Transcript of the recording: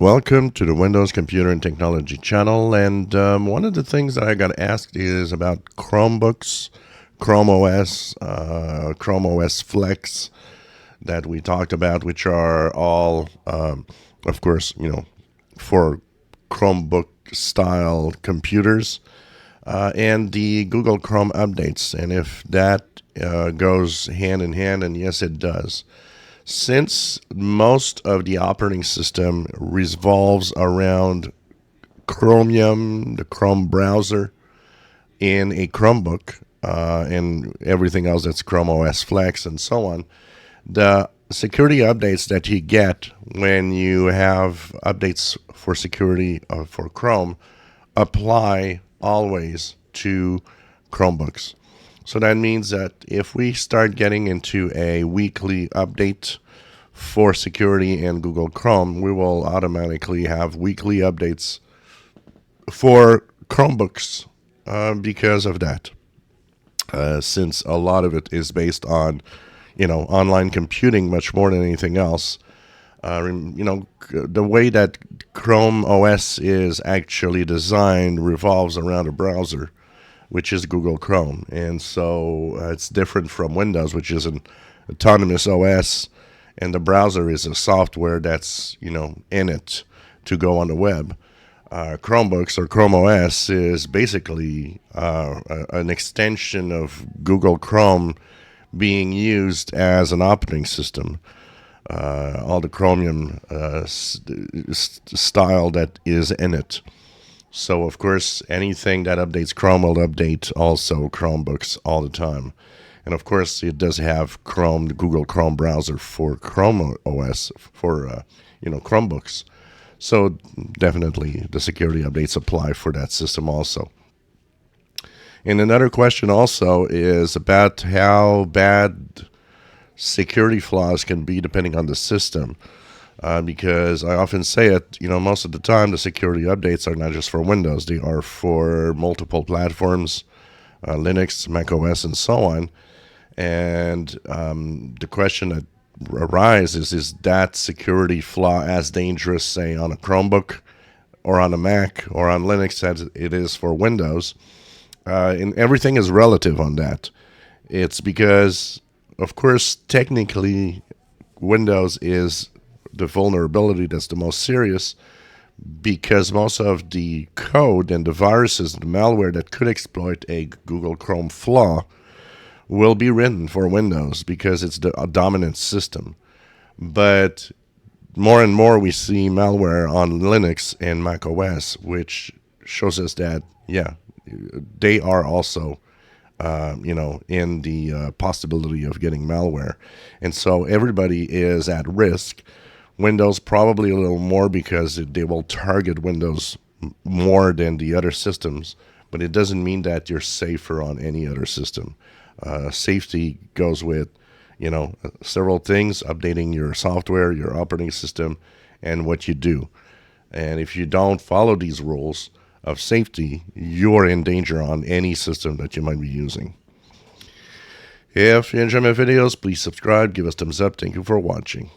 Welcome to the Windows Computer and Technology channel, and one of the things that I got asked is about Chromebooks, Chrome OS, Chrome OS Flex that we talked about, which are all, of course, for Chromebook style computers, and the Google Chrome updates, and if that goes hand in hand, and yes, it does. Since most of the operating system revolves around Chromium, the Chrome browser, in a Chromebook, and everything else that's Chrome OS Flex and so on, the security updates that you get when you have updates for security for Chrome apply always to Chromebooks. So that means that if we start getting into a weekly update for security in Google Chrome, we will automatically have weekly updates for Chromebooks because of that. Since a lot of it is based on, online computing much more than anything else. The way that Chrome OS is actually designed revolves around a browser, which is Google Chrome. And so it's different from Windows, which is an autonomous OS, and the browser is a software that's, in it to go on the web. Chromebooks or Chrome OS is basically an extension of Google Chrome being used as an operating system. All the Chromium style that is in it. So, of course, anything that updates Chrome will update also Chromebooks all the time. And, of course, it does have Chrome, the Google Chrome browser for Chrome OS, for, Chromebooks. So, definitely, the security updates apply for that system also. And another question also is about how bad security flaws can be depending on the system. Because I often say it, most of the time the security updates are not just for Windows. They are for multiple platforms, Linux, Mac OS, and so on. And the question that arises is that security flaw as dangerous, say, on a Chromebook or on a Mac or on Linux as it is for Windows? And everything is relative on that. It's because, of course, technically, Windows is the vulnerability that's the most serious, because most of the code and the viruses, the malware that could exploit a Google Chrome flaw will be written for Windows because it's a dominant system. But more and more we see malware on Linux and Mac OS, which shows us that, they are also in the possibility of getting malware. And so everybody is at risk. Windows probably a little more because they will target Windows more than the other systems, but it doesn't mean that you're safer on any other system. Safety goes with, several things: updating your software, your operating system, and what you do. And if you don't follow these rules of safety, you're in danger on any system that you might be using. If you enjoy my videos, please subscribe, give us thumbs up. Thank you for watching.